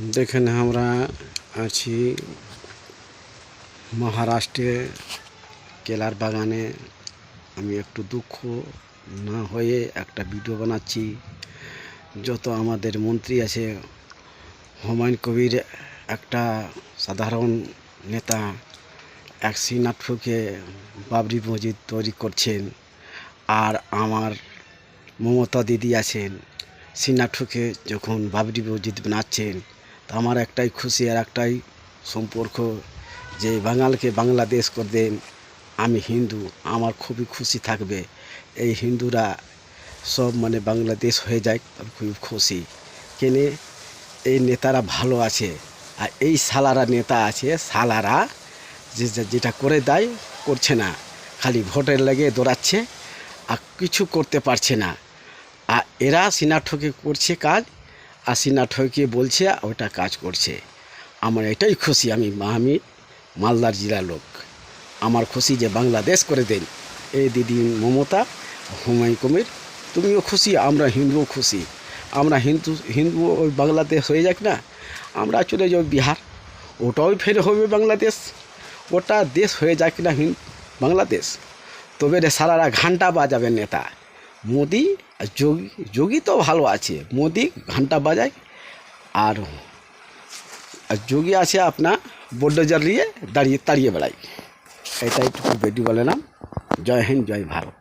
দেখেন আমরা আছি মহারাষ্ট্রে কেলার বাগানে। আমি একটু দুঃখ না হয়ে একটা ভিডিও বানাচ্ছি। যত আমাদের মন্ত্রী আছে, হুমায়ুন কবির একটা সাধারণ নেতা, এক সিনাটফুকে বাবরি মসজিদ তৈরি করছেন। আর আমার মমতা দিদি আছেন, সিনাটফুকে যখন বাবরি মসজিদ বানাচ্ছেন, তা আমার একটাই খুশি আর একটাই সম্পর্ক যে বাঙালকে বাংলাদেশ করে দেন। আমি হিন্দু, আমার খুবই খুশি থাকবে এই হিন্দুরা সব বাংলাদেশ হয়ে যায়, আমি খুবই খুশি। কেনে এই নেতারা ভালো আছে, আর এই সালারা নেতা আছে, সালারা যেটা করে দেয় করছে না, খালি ভোটের লাগে দৌড়াচ্ছে আর কিছু করতে পারছে না। আর এরা সিনাটফুকে করছে কাজ, আর সিনাটফুকে বলছে ওটা কাজ করছে। আমার এটাই খুশি। আমি মালদার জেলার লোক, আমার খুশি যে বাংলাদেশ করে দেন এই দিদি মমতা, হুমায়ুন কবির। তুমিও খুশি, আমরা হিন্দুও খুশি। আমরা হিন্দু ওই বাংলাদেশ হয়ে যাক না, আমরা চলে যাই বিহার, ওটাও ফের হবে বাংলাদেশ। ওটা দেশ হয়ে যাক না বাংলাদেশ। তবে রে সারারা ঘন্টা বাজাবে নেতা মোদি আর যোগী তো ভালো আছে, মোদি ঘন্টা বাজায় আর যোগী আছে আপনার বুলডোজার নিয়ে দাঁড়িয়ে বেড়ায়। এটাই একটু বেটি বলে না। জয় হিন্দ, জয় ভারত।